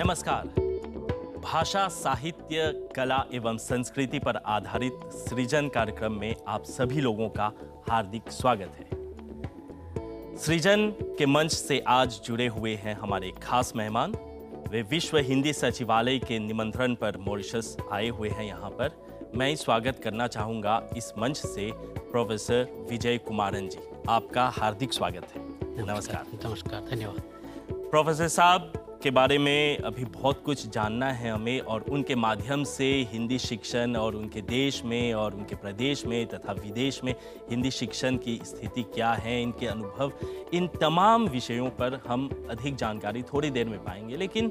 नमस्कार। भाषा, साहित्य, कला एवं संस्कृति पर आधारित सृजन कार्यक्रम में आप सभी लोगों का हार्दिक स्वागत है। सृजन के मंच से आज जुड़े हुए हैं हमारे खास मेहमान। वे विश्व हिंदी सचिवालय के निमंत्रण पर मॉरिशस आए हुए हैं। यहाँ पर मैं स्वागत करना चाहूँगा इस मंच से प्रोफेसर विजय कुमारन जी। आपका हार्दिक स्वागत है। नमस्कार। नमस्कार, धन्यवाद। प्रोफेसर साहब के बारे में अभी बहुत कुछ जानना है हमें, और उनके माध्यम से हिंदी शिक्षण और उनके देश में और उनके प्रदेश में तथा विदेश में हिंदी शिक्षण की स्थिति क्या है, इनके अनुभव, इन तमाम विषयों पर हम अधिक जानकारी थोड़ी देर में पाएंगे। लेकिन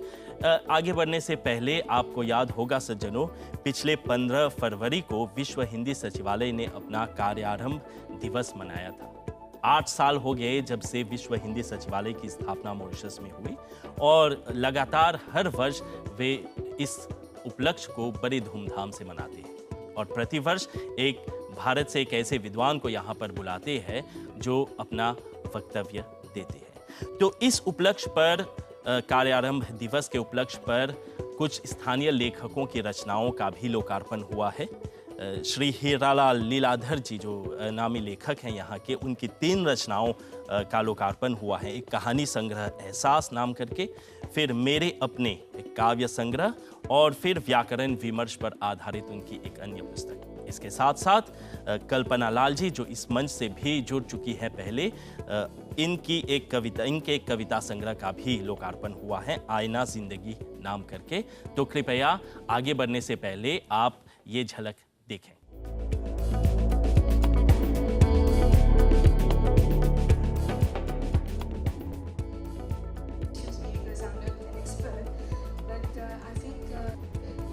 आगे बढ़ने से पहले आपको याद होगा सज्जनों, पिछले 15 फरवरी को विश्व हिंदी सचिवालय ने अपना कार्यारंभ दिवस मनाया था। 8 साल हो गए जब से विश्व हिंदी सचिवालय की स्थापना मॉरिशस में हुई, और लगातार हर वर्ष वे इस उपलक्ष्य को बड़ी धूमधाम से मनाते हैं। और प्रतिवर्ष एक भारत से एक ऐसे विद्वान को यहाँ पर बुलाते हैं जो अपना वक्तव्य देते हैं। तो इस उपलक्ष्य पर, कार्यारंभ दिवस के उपलक्ष्य पर, कुछ स्थानीय लेखकों की रचनाओं का भी लोकार्पण हुआ है। श्री हीरालाल लीलाधर जी जो नामी लेखक हैं यहाँ के, उनकी 3 रचनाओं का लोकार्पण हुआ है। एक कहानी संग्रह एहसास नाम करके, फिर मेरे अपने एक काव्य संग्रह, और फिर व्याकरण विमर्श पर आधारित उनकी एक अन्य पुस्तक। इसके साथ साथ कल्पना लाल जी जो इस मंच से भी जुड़ चुकी है पहले, इनके एक कविता संग्रह का भी लोकार्पण हुआ है, आईना जिंदगी नाम करके। तो कृपया आगे बढ़ने से पहले आप ये झलक देखें।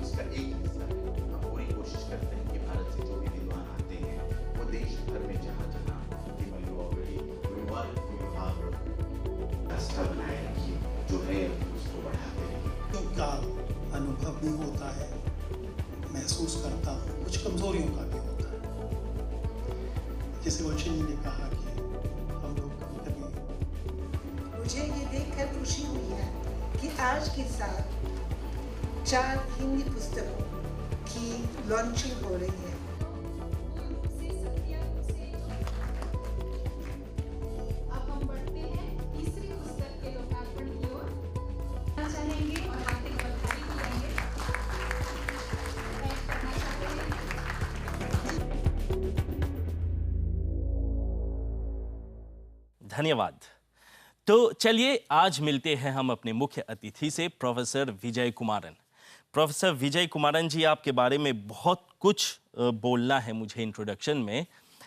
उसका एक हिस्सा है। हम पूरी कोशिश करते हैं कि भारत से जो भी विद्वान आते हैं वो देश भर में जहाँ रास्ता बनाए रखिए, जो है उसको बढ़ाते रहिए। का अनुभव भी होता है, महसूस करता हूँ, कुछ कमजोरियों का भी होता है। जैसे वंशी जी ने कहा कि हम लोग कभी मुझे ये देखकर खुशी हुई है कि आज के साथ 4 हिंदी पुस्तकों की लॉन्चिंग हो रही है। अब हम बढ़ते हैं तीसरी पुस्तक के लोकार्पण की ओर। चाहेंगे और हार्दिक बधाई देंगे। करना चाहते हैं। धन्यवाद। तो चलिए आज मिलते हैं हम अपने मुख्य अतिथि से, प्रोफेसर विजय कुमारन। प्रोफेसर विजय कुमारन जी, आपके बारे में बहुत कुछ बोलना है मुझे इंट्रोडक्शन में,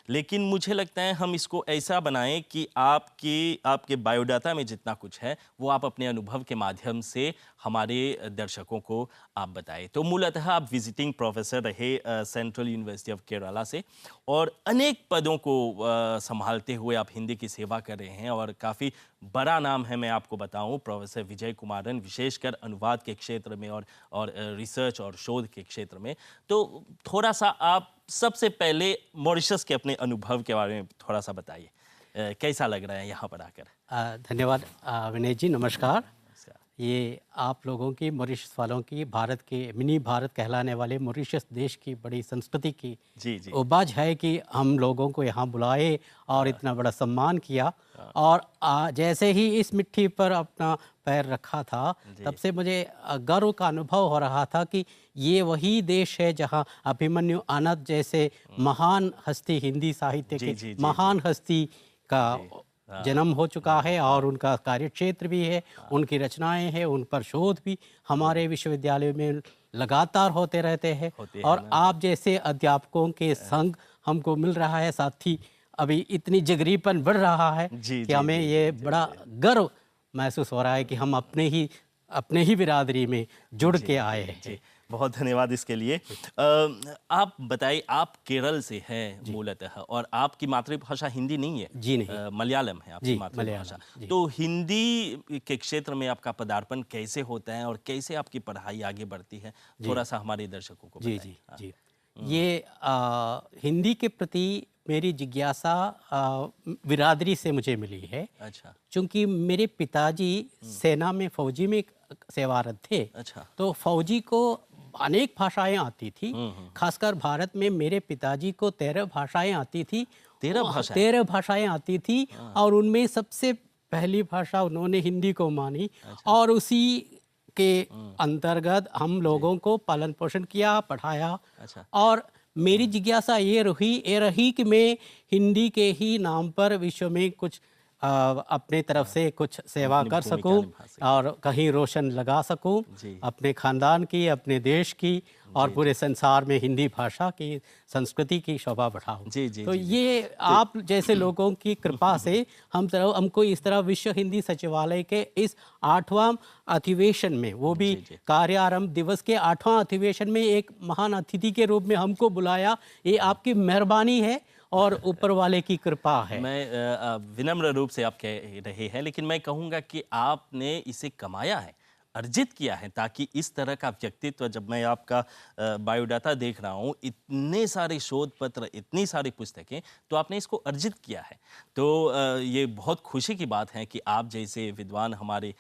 लेकिन मुझे लगता है हम इसको ऐसा बनाएं कि आपके बायोडाटा में जितना कुछ है वो आप अपने अनुभव के माध्यम से हमारे दर्शकों को आप बताएं। तो मूलतः आप विजिटिंग प्रोफेसर रहे सेंट्रल यूनिवर्सिटी ऑफ केरला से, और अनेक पदों को संभालते हुए आप हिंदी की सेवा कर रहे हैं, और काफ़ी बड़ा नाम है। मैं आपको बताऊं, प्रोफेसर विजय कुमारन, विशेषकर अनुवाद के क्षेत्र में और रिसर्च और शोध के क्षेत्र में। तो थोड़ा सा आप सबसे पहले मॉरिशस के अपने अनुभव के बारे में थोड़ा सा बताइए, कैसा लग रहा है यहाँ पर आकर? धन्यवाद विनय जी, नमस्कार। ये आप लोगों की, मॉरिशस वालों की, भारत के मिनी भारत कहलाने वाले मॉरिशस देश की बड़ी संस्कृति की जी उपज है कि हम लोगों को यहाँ बुलाए और इतना बड़ा सम्मान किया। और जैसे ही इस मिट्टी पर अपना पैर रखा था, तब से मुझे गर्व का अनुभव हो रहा था कि ये वही देश है जहाँ अभिमन्यु आनंद जैसे महान हस्ती, हिंदी साहित्य के महान हस्ती का जन्म हो चुका है, और उनका कार्यक्षेत्र भी है, उनकी रचनाएं हैं, उन पर शोध भी हमारे विश्वविद्यालय में लगातार होते रहते हैं। और आप जैसे अध्यापकों के संग हमको मिल रहा है, साथ ही अभी इतनी जिगरीपन बढ़ रहा है कि हमें ये बड़ा गर्व महसूस हो रहा है कि हम अपने ही बिरादरी में जुड़ के आए हैं। बहुत धन्यवाद इसके लिए। आप बताइए, आप केरल से हैं मूलतः, और आपकी मातृभाषा हिंदी नहीं है? जी नहीं, मलयालम है आपकी मातृभाषा। तो हिंदी के क्षेत्र में आपका पदार्पण कैसे होता है और कैसे आपकी पढ़ाई आगे बढ़ती है, थोड़ा सा हमारे दर्शकों को बताइए। जी। ये हिंदी के प्रति मेरी जिज्ञासा बिरादरी से मुझे मिली है। अच्छा। चूँकि मेरे पिताजी सेना में, फौजी में सेवारत थे। अच्छा। तो फौजी को अनेक भाषाएं आती थी। खासकर भारत में मेरे पिताजी को 13 भाषाएं आती थी। 13 भाषाएं? 13 भाषाएं आती थी और उनमें सबसे पहली भाषा उन्होंने हिंदी को मानी। और उसी के अंतर्गत हम लोगों को पालन पोषण किया, पढ़ाया। अच्छा। और मेरी जिज्ञासा ये रही कि मैं हिंदी के ही नाम पर विश्व में कुछ अपने तरफ से कुछ सेवा अपनी कर भूमिका सकूं निभा सकें। और कहीं रोशन लगा सकूं जी। अपने खानदान की, अपने देश की और पूरे संसार में हिंदी भाषा की, संस्कृति की शोभा बढ़ाऊं। जी, जी, तो जी, जी। ये आप जैसे लोगों की कृपा से हमको इस तरह विश्व हिंदी सचिवालय के इस 8वां अधिवेशन में, वो भी जी, जी। कार्यारंभ दिवस के 8वां अधिवेशन में एक महान अतिथि के रूप में हमको बुलाया। ये आपकी मेहरबानी है और ऊपर वाले की कृपा है। मैं विनम्र रूप से आप कह रहे हैं, लेकिन मैं कहूँगा कि आपने इसे कमाया है, अर्जित किया है, ताकि इस तरह का व्यक्तित्व, जब मैं आपका बायोडाटा देख रहा हूँ, इतने सारे शोध पत्र, इतनी सारी पुस्तकें, तो आपने इसको अर्जित किया है। तो ये बहुत खुशी की बात है कि आप जैसे विद्वान हमारे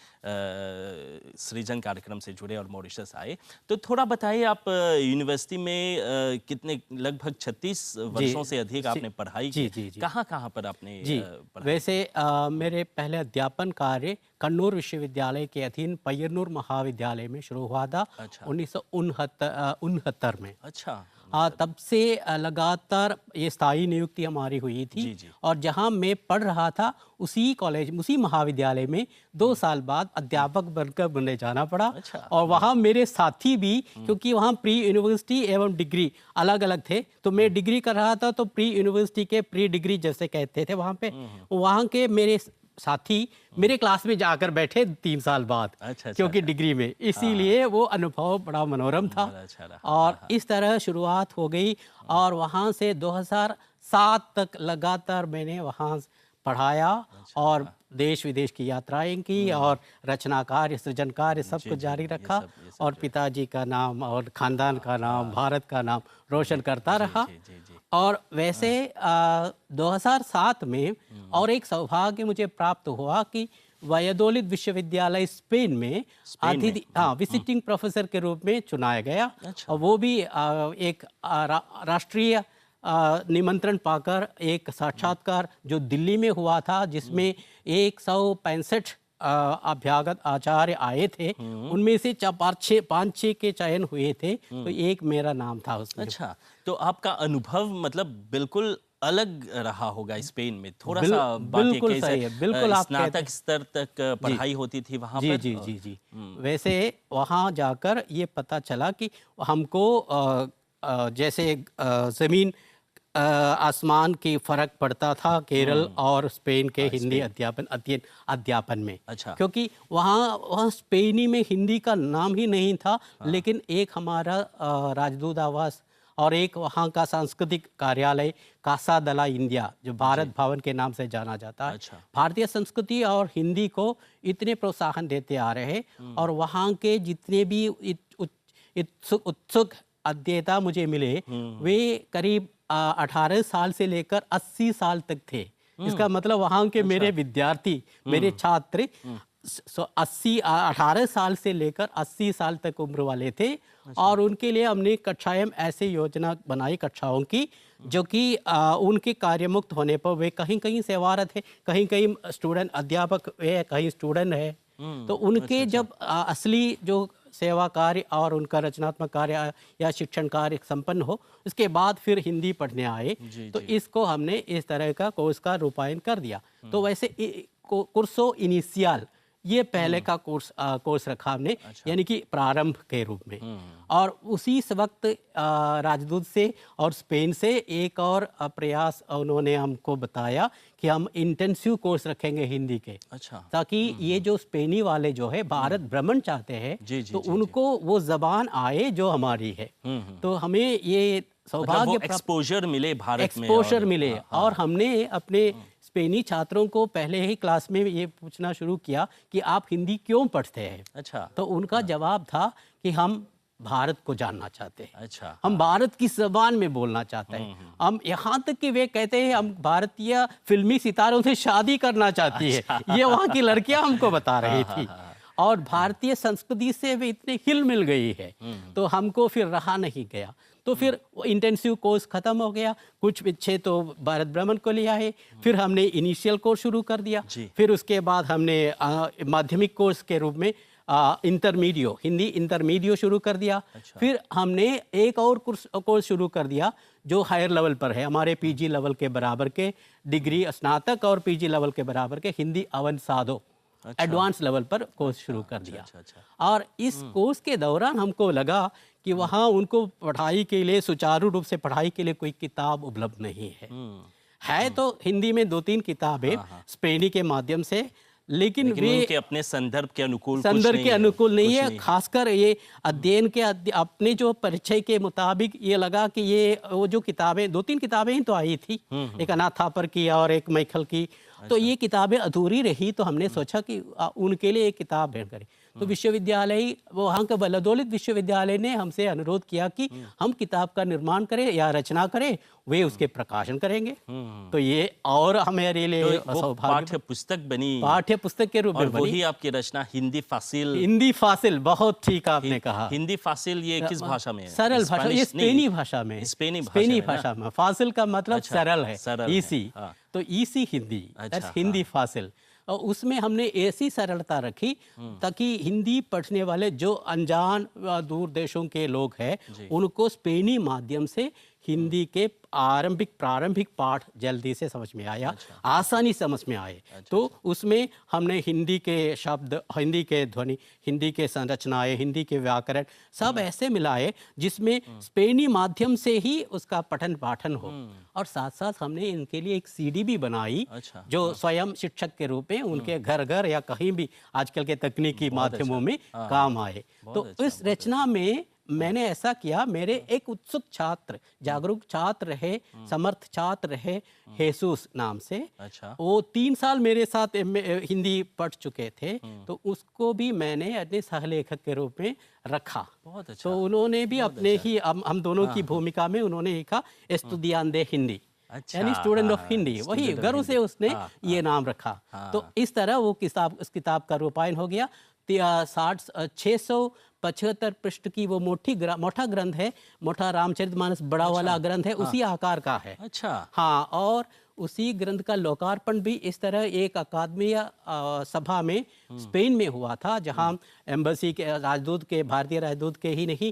सृजन कार्यक्रम से जुड़े और मॉरिशस आए। तो थोड़ा बताइए, आप यूनिवर्सिटी में कितने, लगभग 36 वर्षों से अधिक आपने पढ़ाई जी, की। जी, जी। कहाँ पर आपने जी, पढ़ाई? वैसे मेरे पहले अध्यापन कार्य कन्नूर विश्वविद्यालय के अधीन पय्यन्नूर महाविद्यालय में शुरू हुआ था। अच्छा। 1969 में। अच्छा। तब से लगातार ये स्थायी नियुक्ति हमारी हुई थी। जी, जी। और जहाँ मैं पढ़ रहा था उसी कॉलेज, उसी महाविद्यालय में 2 साल बाद अध्यापक बनकर मुझे जाना पड़ा। अच्छा। और वहाँ मेरे साथी भी, क्योंकि वहाँ प्री यूनिवर्सिटी एवं डिग्री अलग अलग थे, तो मैं डिग्री कर रहा था, तो प्री यूनिवर्सिटी के प्री डिग्री जैसे कहते थे वहाँ पे, वहाँ के मेरे साथी मेरे क्लास में जाकर बैठे 3 साल बाद। अच्छा, क्योंकि अच्छा। डिग्री में, इसीलिए वो अनुभव बड़ा मनोरम था। बड़ा अच्छा रहा। और इस तरह शुरुआत हो गई और वहाँ से 2007 तक लगातार मैंने वहाँ पढ़ाया और देश विदेश की यात्राएं की और रचना कार्य, सृजन कार्य सब कुछ जारी रखा। ये सब और पिताजी का नाम और खानदान का नाम, भारत का नाम रोशन करता रहा। जी, जी, जी। और वैसे 2007 में और एक सौभाग्य मुझे प्राप्त हुआ कि वैयादोलिद विश्वविद्यालय स्पेन में विजिटिंग प्रोफेसर के रूप में चुनाया गया। अच्छा। और वो भी एक राष्ट्रीय निमंत्रण पाकर एक साक्षात्कार जो दिल्ली में हुआ था, जिसमें 165 अभ्यागत आचार्य आए थे, उनमें से 5-6 के चयन हुए थे, तो एक मेरा नाम था उसमें। अच्छा, तो आपका अनुभव मतलब बिल्कुल अलग रहा होगा स्पेन में। थोड़ा सा बातें बिल्कुल कैसे, सही है, बिल्कुल आप स्नातक स्तर तक पढ़ाई होती थी वहाँ जी पर? जी जी जी। वैसे वहाँ जाकर ये पता चला कि हमको जैसे ज़मीन आसमान की फ़र्क पड़ता था केरल और स्पेन के हिंदी अध्यापन में। अच्छा। क्योंकि वहाँ स्पेनी में हिंदी का नाम ही नहीं था। लेकिन एक हमारा राजदूत आवास और एक वहाँ का सांस्कृतिक कार्यालय कासा दला इंडिया, जो भारत भवन के नाम से जाना जाता है। अच्छा। भारतीय संस्कृति और हिंदी को इतने प्रोत्साहन देते आ रहे हैं और वहाँ के जितने भी उत्सुक अध्येता मुझे मिले, वे करीब 18 साल से लेकर 80 साल तक थे। इसका मतलब वहाँ के मेरे विद्यार्थी, मेरे छात्र 18 साल से लेकर 80 साल तक उम्र वाले थे। और उनके लिए हमने कक्षाएं ऐसे योजना बनाई कक्षाओं की, जो कि उनके कार्य मुक्त होने पर वे कहीं कहीं सेवारत है, कहीं कहीं स्टूडेंट अध्यापक है, कहीं स्टूडेंट है। तो उनके जब असली जो सेवा कार्य और उनका रचनात्मक कार्य या शिक्षण कार्य संपन्न हो, उसके बाद फिर हिंदी पढ़ने आए। तो इसको हमने इस तरह का कोर्स का रूपायन कर दिया। तो वैसे कुर्सो इनिशियल ये पहले का कोर्स रखा हमने। अच्छा। यानी कि प्रारंभ के रूप में। और उसी वक्त राजदूत से और स्पेन से एक और प्रयास उन्होंने हमको बताया कि हम इंटेंसिव कोर्स रखेंगे हिंदी के। अच्छा। ताकि ये जो स्पेनी वाले जो है भारत भ्रमण चाहते हैं, तो उनको वो जबान आए जो हमारी है। तो हमें ये सौभाग्य, मतलब एक्सपोजर मिले भारत में, एक्सपोजर मिले। और हमने अपने स्पेनी छात्रों को पहले ही क्लास में ये पूछना शुरू किया कि आप हिंदी क्यों पढ़ते हैं। अच्छा। तो उनका जवाब था कि हम भारत को जानना चाहते हैं। अच्छा। हम भारत की जबान में बोलना चाहते हैं। हम यहाँ तक कि वे कहते हैं हम भारतीय फिल्मी सितारों से शादी करना चाहती है। ये वहाँ की लड़कियां हमको बता रही थी। और भारतीय संस्कृति से वे इतने हिल मिल गई है, तो हमको फिर रहा नहीं गया। तो फिर इंटेंसिव कोर्स ख़त्म हो गया, कुछ पीछे तो भारत भ्रमण को लिया है, फिर हमने इनिशियल कोर्स शुरू कर दिया, फिर उसके बाद हमने माध्यमिक कोर्स के रूप में इंटरमीडियो, हिंदी इंटरमीडियो शुरू कर दिया। फिर हमने एक और कोर्स शुरू कर दिया जो हायर लेवल पर है, हमारे पीजी लेवल के बराबर के, डिग्री स्नातक और पीजी लेवल के बराबर के हिंदी अवन साधो एडवांस लेवल पर कोर्स शुरू कर दिया। और इस कोर्स के दौरान हमको लगा कि वहाँ उनको पढ़ाई के लिए, सुचारू रूप से पढ़ाई के लिए कोई किताब उपलब्ध नहीं है। तो हिंदी में 2-3 किताबें स्पेनी के माध्यम से, लेकिन वे उनके अपने संदर्भ के अनुकूल नहीं है। खासकर ये अध्ययन के अपने जो परिचय के मुताबिक ये लगा कि ये वो जो किताबें 2-3 किताबें ही तो आई थी, एक अनाथ थापर की और एक मैखल की, तो ये किताबें अधूरी रही। तो हमने सोचा कि उनके लिए एक किताब भेंट करें। तो विश्वविद्यालय, वहाँ के वल्लदौलित विश्वविद्यालय ने हमसे अनुरोध किया कि हम किताब का निर्माण करें या रचना करें, वे उसके प्रकाशन करेंगे। तो ये और हमारे लिए पाठ्य पुस्तक बनी, पाठ्य पुस्तक के रूप में बनी। वही आपकी रचना हिंदी फासिल। हिंदी फासिल, बहुत ठीक आपने कहा। हिंदी फासिल ये किस भाषा में है? सरल भाषा, ये स्पेनी भाषा में। स्पेनी भाषा में फासिल का मतलब सरल है, ईसी। तो ईसी हिंदी, हिंदी फासिल। और उसमें हमने ऐसी सरलता रखी ताकि हिंदी पढ़ने वाले जो अनजान दूर देशों के लोग हैं, उनको स्पेनी माध्यम से हिंदी के प्रारंभिक पाठ जल्दी से समझ में आया, आसानी समझ में आए। तो उसमें हमने हिंदी के शब्द, हिंदी के ध्वनि, हिंदी के संरचनाएं, हिंदी के व्याकरण सब ऐसे मिलाए जिसमें स्पेनी माध्यम से ही उसका पठन पाठन हो। और साथ साथ हमने इनके लिए एक सीडी भी बनाई जो स्वयं शिक्षक के रूप में उनके घर घर या कहीं भी आजकल के तकनीकी माध्यमों में काम आए। तो इस रचना में मैंने ऐसा किया, मेरे एक उत्सुक छात्र, जागरूक छात्र रहे, समर्थ छात्र रहे, हेसूस नाम से। वो 3 साल मेरे साथ हिंदी पढ़ चुके थे, तो उसको भी मैंने अपने सहलेखक के रूप में रखा। बहुत अच्छा। तो उन्होंने भी अपने ही, हम दोनों की भूमिका में उन्होंने लिखा एस्तुदियांते हिंदी, यानी स्टूडेंट ऑफ हिंदी। वही गर्व से उसने ये नाम रखा। तो इस तरह वो उस किताब का रूपायन हो गया। 675 पृष्ठ की वो मोटा ग्रंथ है, मोटा रामचरितमानस बड़ा वाला ग्रंथ है, उसी आकार का है। हाँ, और उसी ग्रंथ का लोकार्पण भी इस तरह एक अकादमीय सभा में स्पेन में हुआ था, जहाँ एम्बेसी के राजदूत के, भारतीय राजदूत के ही नहीं,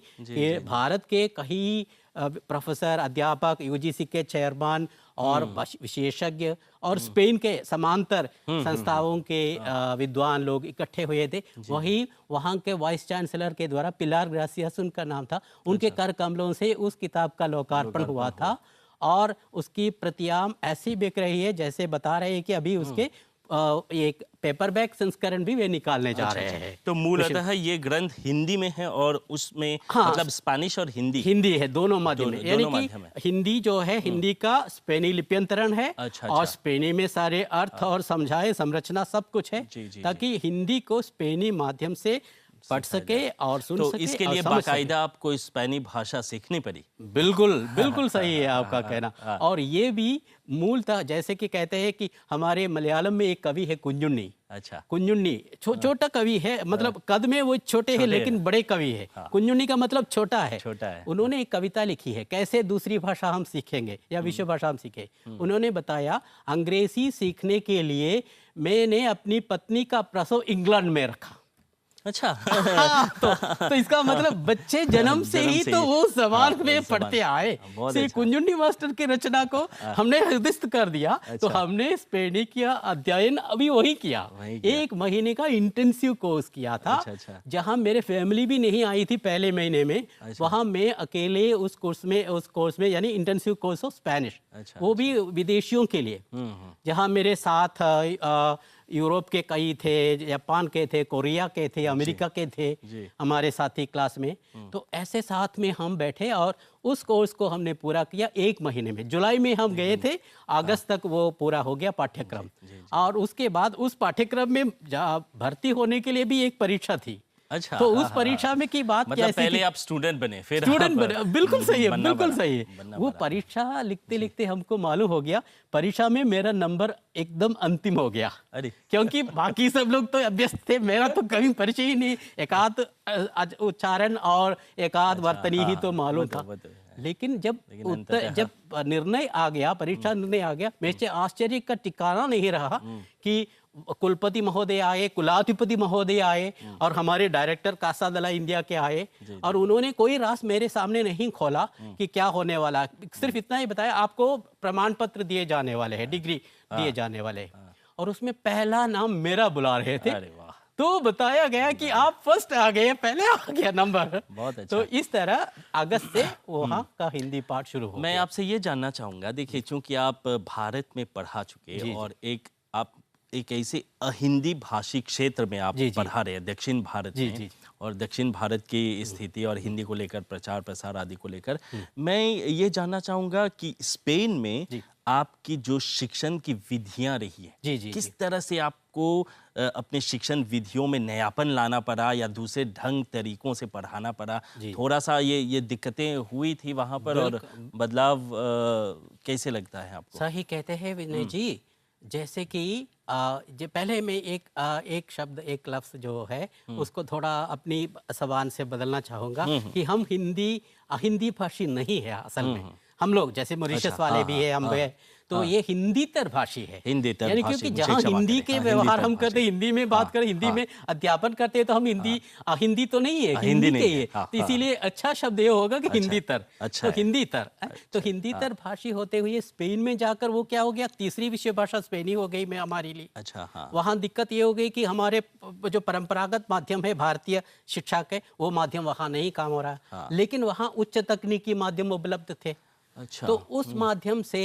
भारत के कई प्रोफेसर, अध्यापक, यूजीसी के चेयरमैन और विशेषज्ञ और स्पेन के समांतर संस्थाओं के विद्वान लोग इकट्ठे हुए थे। वही वहाँ के वाइस चांसलर के द्वारा, पिलार ग्रासियास उनका नाम था, उनके कर कमलों से उस किताब का लोकार्पण हुआ था। और उसकी प्रतियां ऐसी बिक रही है जैसे बता रहे हैं कि अभी उसके एक पेपरबैक संस्करण भी वे निकालने जा रहे हैं। तो मूलतः ये ग्रंथ हिंदी में है और उसमें मतलब स्पेनिश और हिंदी है, दोनों माध्यम में। यानी कि हिंदी जो है, हिंदी का स्पेनी लिप्यंतरण है। और स्पेनी में सारे अर्थ और समझाए संरचना सब कुछ है, ताकि हिंदी को स्पेनी माध्यम से पढ़ सके और सुन सके। तो इसके लिए बाकायदा आपको स्पेनी भाषा सीखनी पड़ी। बिल्कुल सही है आपका कहना। और ये भी मूलतः जैसे कि कहते हैं कि हमारे मलयालम में एक कवि है कुंजुन्नी। कुंजुन्नी छोटा कवि है, मतलब कद में वो छोटे हैं लेकिन बड़े कवि है। कुंजुन्नी का मतलब छोटा है। उन्होंने एक कविता लिखी है, कैसे दूसरी भाषा हम सीखेंगे या विश्व भाषा हम सीखें। उन्होंने बताया, अंग्रेजी सीखने के लिए मैंने अपनी पत्नी का प्रसव इंग्लैंड में रखा। तो इसका मतलब बच्चे जन्म से ही तो वो सवाल में पढ़ते आए। कुंजुन्नी मास्टर की रचना को हमने हृदयस्थ कर दिया। तो हमने स्पेनी का अध्ययन अभी वही किया। 1 महीने का इंटेंसिव कोर्स किया था, जहां मेरे फैमिली भी नहीं आई थी पहले महीने में। वहां मैं अकेले उस कोर्स में यानी इंटेंसिव कोर्स ऑफ स्पेनिश, वो भी विदेशियों के लिए, जहां मेरे साथ यूरोप के कई थे, जापान के थे, कोरिया के थे, अमेरिका के थे हमारे साथी क्लास में। तो ऐसे साथ में हम बैठे और उस कोर्स को हमने पूरा किया 1 महीने में। जुलाई में हम गए थे, अगस्त तक वो पूरा हो गया पाठ्यक्रम। और उसके बाद उस पाठ्यक्रम में भर्ती होने के लिए भी एक परीक्षा थी। अच्छा, तो हाँ, उस हाँ, परीक्षा में की बात मतलब कैसी पहले थी? आप स्टूडेंट बने फिर स्टूडेंट आप बने, बिल्कुल सही है, बनना बिल्कुल पड़ा, सही है। बनना वो पड़ा। परीक्षा लिखते लिखते हमको मालूम हो गया, परीक्षा में मेरा नंबर एकदम अंतिम हो गया। अरे क्योंकि बाकी सब लोग तो अभ्यस्त थे, मेरा तो कभी परिचय ही नहीं, एकाध उच्चारण और एकाध अच्छा, वर्तनी हाँ, ही तो हाँ, मालूम वो था। तो है। लेकिन जब लेकिन उत्तर अंततः जब निर्णय आ गया, परीक्षा निर्णय आ गया, मेरे से आश्चर्य का ठिकाना नहीं रहा कि कुलपति महोदय आए, कुलाधिपति महोदय आए और हमारे डायरेक्टर कासादला इंडिया के आए और उन्होंने कोई रास मेरे सामने नहीं खोला कि क्या होने वाला है। सिर्फ इतना ही बताया, आपको प्रमाण पत्र दिए जाने वाले हैं, डिग्री दिए जाने वाले हैं। और उसमें पहला नाम मेरा बुला रहे थे, अरे वाह, तो बताया गया कि आप फर्स्ट आ गए, पहले आ गया नंबर। बहुत अच्छा। तो इस तरह अगस्त से वहाँ का हिंदी पाठ शुरू हो मैं गया। आपसे ये जानना चाहूँगा, देखिए चूंकि आप भारत में पढ़ा चुके जी, जी। और आप एक ऐसे अहिंदी भाषी क्षेत्र में आप जी, जी। पढ़ा रहे हैं दक्षिण भारत जी, में, जी। और दक्षिण भारत की स्थिति और हिंदी को लेकर प्रचार प्रसार आदि को लेकर मैं ये जानना चाहूँगा कि स्पेन में जी। आपकी जो शिक्षण की विधियाँ रही है, जी, जी, किस जी। तरह से आपको अपने शिक्षण विधियों में नयापन लाना पड़ा या दूसरे ढंग तरीकों से पढ़ाना पड़ा? जी। थोड़ा सा ये दिक्कतें हुई थी वहाँ पर, और बदलाव कैसे लगता है आपको? सही कहते हैं विनय जी। जैसे कि जो पहले में एक शब्द, एक लफ्ज़ जो है उसको थोड़ा अपनी जबान से बदलना चाहूँगा कि हम हिंदी भाषी नहीं है असल में। हम लोग जैसे मॉरिशस अच्छा, वाले हाँ, भी है, हम भी है, तो ये हिंदीतर भाषी है। हिंदीतर यानी भाषी, क्योंकि मुझे जहाँ क्षमा हिंदी करें, के हाँ, व्यवहार हिंदीतर हम करते हैं, भाषी। हिंदी में बात करें, हिंदी में अध्यापन करते हैं, तो हम हिंदी तो नहीं है, हाँ, हिंदी हिंदी के नहीं है, ही हाँ, है। तो इसीलिए अच्छा शब्द ये होगा कि हिंदीतर। अच्छा तो है। हिंदीतर, तो हिंदीतर भाषी होते हुए स्पेन में जाकर वो क्या हो गया, तीसरी विषय भाषा स्पेनी हो गई मैं हमारे लिए। अच्छा, हाँ, वहाँ दिक्कत ये हो गई कि हमारे जो परंपरागत माध्यम है भारतीय शिक्षा के, वो माध्यम वहाँ नहीं काम हो रहा है। लेकिन वहाँ उच्च तकनीकी माध्यम उपलब्ध थे। अच्छा, तो उस माध्यम से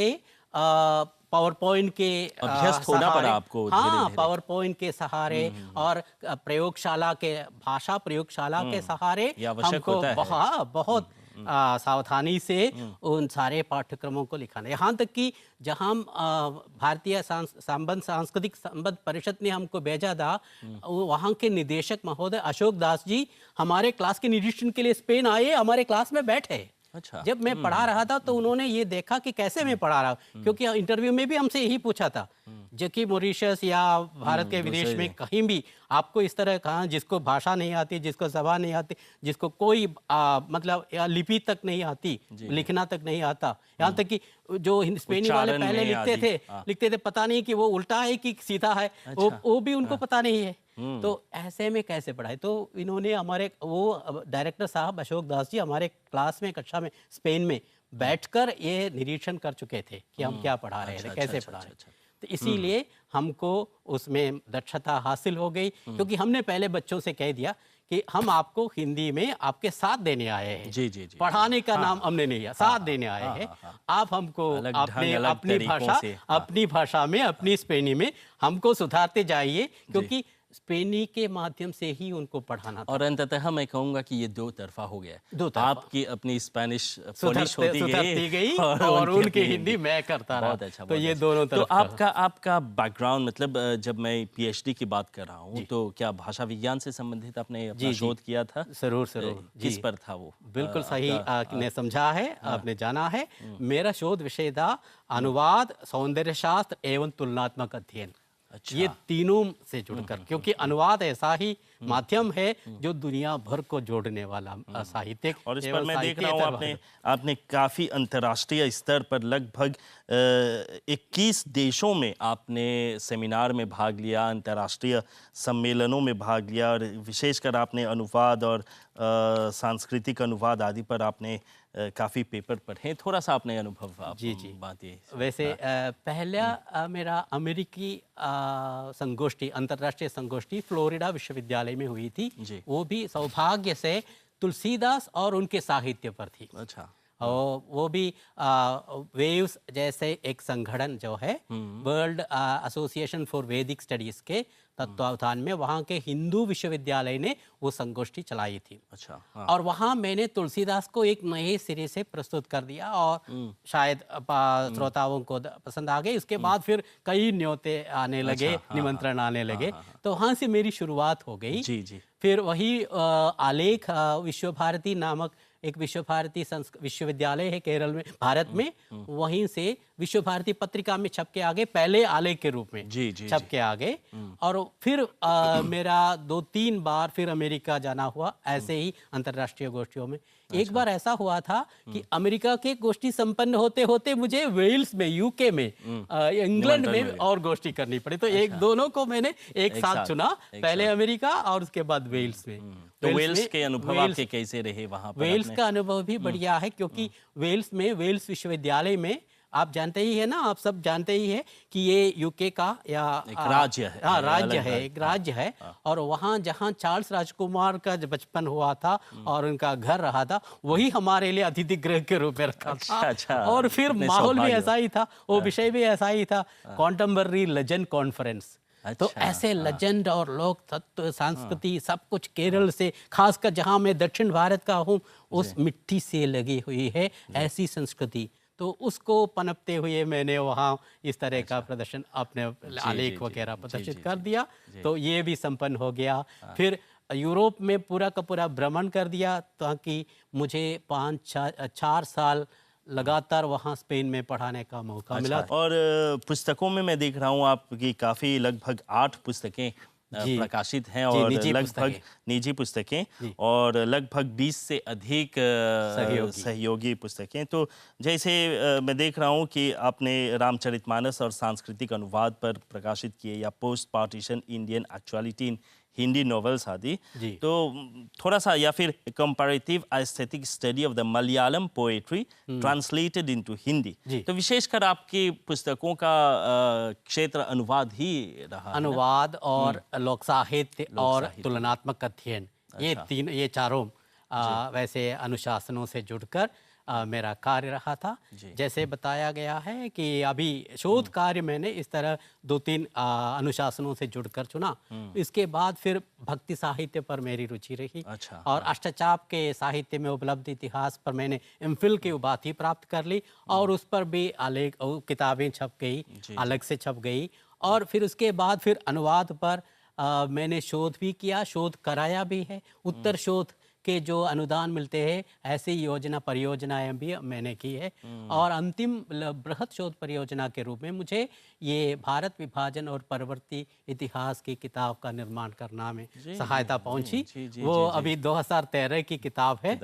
पावर पॉइंट के अभ्यस्त होना पड़ा आपको हाँ, धीरे-धीरे। पावर पॉइंट के सहारे और प्रयोगशाला के, भाषा प्रयोगशाला के सहारे ये आवश्यक हमको होता है। बहुत सावधानी से उन सारे पाठ्यक्रमों को लिखाना। यहाँ तक कि जहाँ भारतीय सांस्कृतिक संबंध परिषद ने हमको भेजा था, वहाँ के निदेशक महोदय अशोक दास जी हमारे क्लास के निरीक्षण के लिए स्पेन आए, हमारे क्लास में बैठे। अच्छा, जब मैं पढ़ा रहा था तो उन्होंने ये देखा कि कैसे मैं पढ़ा रहा हूँ, क्योंकि इंटरव्यू में भी हमसे यही पूछा था, जो कि मॉरिशस या भारत के विदेश में कहीं भी आपको इस तरह कहा, जिसको भाषा नहीं आती, जिसको जबान नहीं आती, जिसको कोई मतलब या लिपि तक नहीं आती, लिखना तक नहीं आता, यहाँ तक कि जो स्पेनी वाले उच्चारण पहले में लिखते थे पता नहीं कि वो उल्टा है कि सीधा है, वो भी उनको पता नहीं है। तो ऐसे में कैसे पढ़ाए? तो इन्होंने हमारे वो डायरेक्टर साहब अशोक दास जी हमारे क्लास में, कक्षा में स्पेन में बैठकर ये निरीक्षण कर चुके थे कि हम क्या पढ़ा रहे हैं, कैसे पढ़ा रहे हैं। तो इसीलिए हमको उसमें दक्षता हासिल हो गई, क्योंकि हमने पहले बच्चों से कह दिया कि हम आपको हिंदी में आपके साथ देने आए हैं। जी, जी, जी। पढ़ाने का नाम हमने नहीं लिया, साथ देने आए हैं। आप हमको अलग ढंग, अपने अलग अपनी तरीकों भाषा, से, अपनी भाषा में, अपनी स्पेनी में हमको सुधारते जाइए, क्योंकि स्पेनी के माध्यम से ही उनको पढ़ाना था। और अंततः मैं कहूँगा कि ये दो तरफा हो गया। दो तरफा। आपकी अपनी स्पेनिश पॉलिश होती सुधरती गई और उनकी उनकी अपनी हिंदी मैं करता रहा। बहुत अच्छा, तो बहुत ये अच्छा। दोनों तो तरफ आपका बैकग्राउंड, मतलब जब मैं पीएचडी की बात कर रहा हूँ, तो क्या भाषा विज्ञान से संबंधित आपने अपना शोध किया था? जरूर किस पर था वो? बिल्कुल सही आपने समझा है, आपने जाना है। मेरा शोध विषय था अनुवाद, सौंदर्य शास्त्र एवं तुलनात्मक अध्ययन। ये तीनों से जुड़कर, क्योंकि अनुवाद ऐसा ही माध्यम है जो दुनिया भर को जोड़ने वाला साहित्यिक, और इस पर मैं देख रहा हूँ आपने काफ़ी अंतर्राष्ट्रीय स्तर पर लगभग 21 देशों में आपने सेमिनार में भाग लिया, अंतर्राष्ट्रीय सम्मेलनों में भाग लिया, और विशेषकर आपने अनुवाद और सांस्कृतिक अनुवाद आदि पर आपने काफ़ी पेपर पढ़े। थोड़ा सा अपने अनुभव जी बात ये। वैसे पहला मेरा अमेरिकी संगोष्ठी, अंतर्राष्ट्रीय संगोष्ठी फ्लोरिडा विश्वविद्यालय में हुई थी। वो भी सौभाग्य से तुलसीदास और उनके साहित्य पर थी। अच्छा। और वो भी वेव्स जैसे एक संगठन जो है वर्ल्ड एसोसिएशन फॉर वैदिक स्टडीज के तत्वावधान में वहाँ के हिंदू विश्वविद्यालय ने वो संगोष्ठी चलाई थी। अच्छा, हाँ। और वहाँ मैंने तुलसीदास को एक नए सिरे से प्रस्तुत कर दिया और शायद श्रोताओं को पसंद आ गई। उसके बाद फिर कई न्योते आने लगे, निमंत्रण आने लगे, तो वहाँ से मेरी शुरुआत हो गई। जी जी। फिर वही आलेख विश्व भारती नामक एक विश्व भारती विश्वविद्यालय है केरल में, भारत में, वहीं से विश्व भारती पत्रिका में छप के आगे, पहले आलेख के रूप में जी जी छप के आगे। और फिर मेरा 2-3 बार फिर अमेरिका जाना हुआ ऐसे ही अंतर्राष्ट्रीय गोष्ठियों में। एक बार ऐसा हुआ था कि अमेरिका के गोष्ठी संपन्न होते होते मुझे वेल्स में, यूके में, इंग्लैंड में और गोष्ठी करनी पड़ी, तो एक दोनों को मैंने एक साथ चुना, पहले अमेरिका और उसके बाद वेल्स में। तो वेल्स के अनुभव आपके कैसे रहे वहाँ पर? वेल्स का अनुभव भी बढ़िया है, क्योंकि वेल्स में, वेल्स विश्वविद्यालय में आप जानते ही है ना, आप सब जानते ही है कि ये यूके का या एक राज्य है। हाँ, राज्य है, एक राज्य है। और वहाँ जहाँ चार्ल्स राजकुमार का बचपन हुआ था और उनका घर रहा था, वही हमारे लिए अतिथि गृह के रूप में रखा था। अच्छा। और फिर माहौल भी ऐसा ही था, वो विषय भी ऐसा ही था, कॉन्टेम्पररी लेजेंड कॉन्फ्रेंस। तो ऐसे लेजेंड और लोक तत्व, संस्कृति, सब कुछ केरल से, खासकर जहाँ मैं दक्षिण भारत का हूँ, उस मिट्टी से लगी हुई है ऐसी संस्कृति। तो उसको पनपते हुए मैंने वहाँ इस तरह का प्रदर्शन, अपने आलेख वगैरह प्रदर्शित कर दिया। तो ये भी संपन्न हो गया। फिर यूरोप में पूरा का पूरा भ्रमण कर दिया, ताकि मुझे 4 साल लगातार वहाँ स्पेन में पढ़ाने का मौका मिला। और पुस्तकों में मैं देख रहा हूँ आपकी काफ़ी, लगभग 8 पुस्तकें प्रकाशित हैं, और लगभग निजी पुस्तकें और लगभग 20 से अधिक सहयोगी पुस्तकें। तो जैसे मैं देख रहा हूँ कि आपने रामचरितमानस और सांस्कृतिक अनुवाद पर प्रकाशित किए, या पोस्ट पार्टीशन इंडियन एक्चुअलिटी इन हिंदी नॉवेल्स आदि। तो थोड़ा सा, या फिर comparative aesthetic study of the Malayalam poetry translated into Hindi. तो विशेषकर आपकी पुस्तकों का क्षेत्र अनुवाद ही रहा, अनुवाद और लोक साहित्य और तुलनात्मक अध्ययन, ये चारों वैसे अनुशासनों से जुड़कर मेरा कार्य रहा था। जैसे बताया गया है कि अभी शोध कार्य मैंने इस तरह 2-3 अनुशासनों से जुड़कर चुना। इसके बाद फिर भक्ति साहित्य पर मेरी रुचि रही। और अष्टचाप के साहित्य में उपलब्ध इतिहास पर मैंने एमफिल की उपाधि प्राप्त कर ली, और उस पर भी आलेख, किताबें छप गई, अलग से छप गई। और फिर उसके बाद फिर अनुवाद पर मैंने शोध भी किया, शोध कराया भी है। उत्तर शोध के जो अनुदान मिलते हैं, ऐसी योजना परियोजनाएं भी मैंने की है। और अंतिम बृहद शोध परियोजना के रूप में मुझे ये भारत विभाजन और परवर्ती इतिहास की किताब का निर्माण करना में सहायता पहुंची। वो अभी 2013 की किताब है,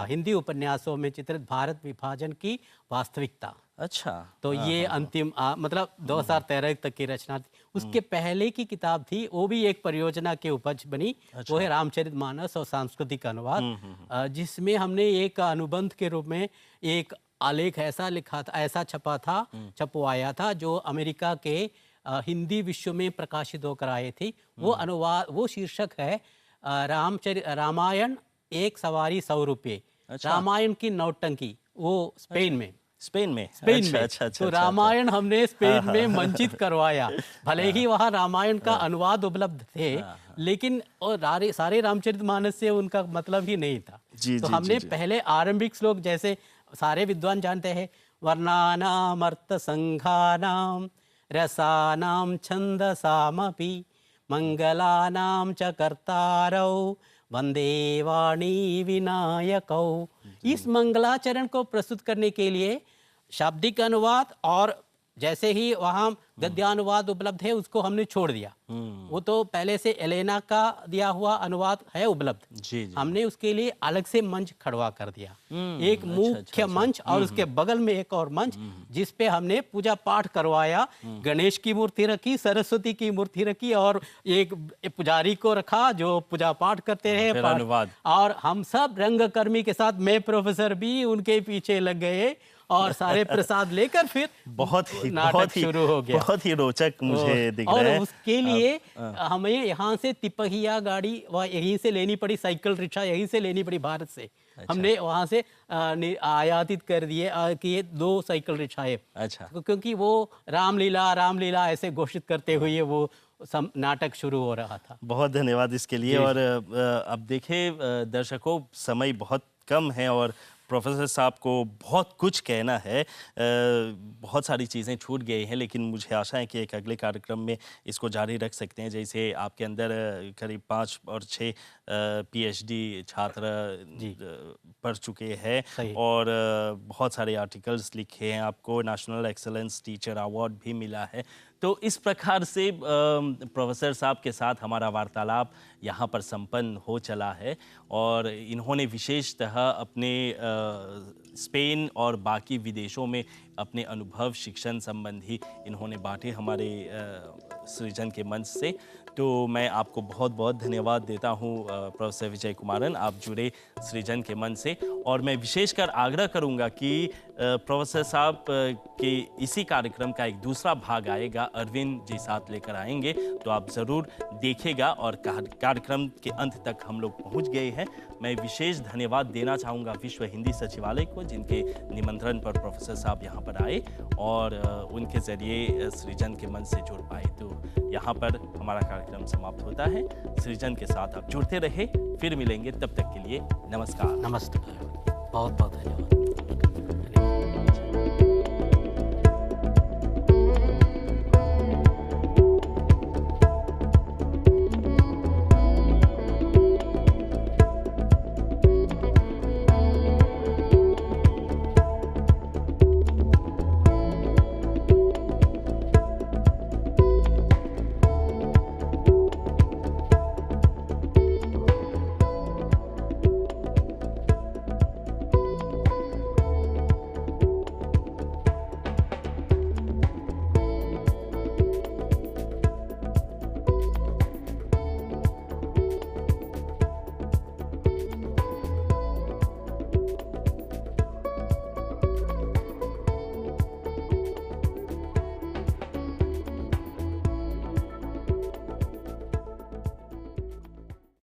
हिंदी उपन्यासों में चित्रित भारत विभाजन की वास्तविकता। अच्छा। तो ये अंतिम मतलब 2013 तक की रचना थी। उसके पहले की किताब थी, वो भी एक परियोजना के उपज बनी। वो है रामचरितमानस और सांस्कृतिक अनुवाद, जिसमें हमने एक अनुबंध के रूप में एक आलेख ऐसा लिखा था, ऐसा छपवाया था, जो अमेरिका के हिंदी विश्व में प्रकाशित होकर आए थी। वो अनुवाद, वो शीर्षक है रामायण एक सवारी 100 रुपये। रामायण की नौटंकी, वो स्पेन में। अच्छा, तो रामायण हमने स्पेन में मंचित करवाया। भले ही वहाँ रामायण का अनुवाद उपलब्ध थे, लेकिन और सारे रामचरितमानस से उनका मतलब ही नहीं था। तो हमने पहले आरंभिक श्लोक, जैसे सारे विद्वान जानते हैं, वर्णानाम अर्थ संघानाम रसानाम छंदसामपि मंगलानाम च कर्तारौ वंदे वाणी विनायकौ। इस मंगलाचरण को प्रस्तुत करने के लिए शाब्दिक अनुवाद, और जैसे ही वहाँ गद्यानुवाद उपलब्ध है, उसको हमने छोड़ दिया। वो तो पहले से एलेना का दिया हुआ अनुवाद है उपलब्ध। हमने उसके लिए अलग से मंच खड़वा कर दिया, एक मुख्य मंच, और उसके बगल में एक और मंच, जिस पे हमने पूजा पाठ करवाया। गणेश की मूर्ति रखी, सरस्वती की मूर्ति रखी, और एक पुजारी को रखा जो पूजा पाठ करते रहे। और हम सब रंगकर्मी के साथ, मैं प्रोफेसर भी उनके पीछे लग गए, और सारे प्रसाद लेकर फिर बहुत ही शुरू हो गया। बहुत ही रोचक मुझे दिख रहा है। और उसके लिए हमें यहाँ से तिपहिया गाड़ी यहीं से लेनी पड़ी, साइकिल रिक्शा यहीं से लेनी पड़ी भारत से। हमने वहाँ से आयातित कर दिए कि ये 2 साइकिल रिक्शाएं। अच्छा। क्योंकि वो रामलीला ऐसे घोषित करते हुए वो नाटक शुरू हो रहा था। बहुत धन्यवाद इसके लिए। और अब देखें दर्शकों, समय बहुत कम है और प्रोफेसर साहब को बहुत कुछ कहना है। बहुत सारी चीज़ें छूट गई हैं, लेकिन मुझे आशा है कि एक अगले कार्यक्रम में इसको जारी रख सकते हैं। जैसे आपके अंदर करीब 5 और 6 पीएचडी छात्र पढ़ चुके हैं और बहुत सारे आर्टिकल्स लिखे हैं, आपको नेशनल एक्सीलेंस टीचर अवार्ड भी मिला है। तो इस प्रकार से प्रोफेसर साहब के साथ हमारा वार्तालाप यहाँ पर संपन्न हो चला है और इन्होंने विशेषतः अपने स्पेन और बाकी विदेशों में अपने अनुभव शिक्षण संबंधी इन्होंने बांटे हमारे सृजन के मंच से। तो मैं आपको बहुत बहुत धन्यवाद देता हूँ प्रोफेसर विजय कुमारन, आप जुड़े सृजन के मंच से। और मैं विशेषकर आग्रह करूँगा कि प्रोफेसर साहब के इसी कार्यक्रम का एक दूसरा भाग आएगा, अरविंद जी साथ लेकर आएंगे, तो आप ज़रूर देखिएगा। और कार्यक्रम के अंत तक हम लोग पहुँच गए हैं। मैं विशेष धन्यवाद देना चाहूँगा विश्व हिंदी सचिवालय को, जिनके निमंत्रण पर प्रोफेसर साहब यहाँ पर आए और उनके ज़रिए सृजन के मंच से जुड़ पाए। तो यहाँ पर हमारा कार्यक्रम समाप्त होता है। सृजन के साथ आप जुड़ते रहे, फिर मिलेंगे, तब तक के लिए नमस्कार। नमस्ते, बहुत बहुत धन्यवाद।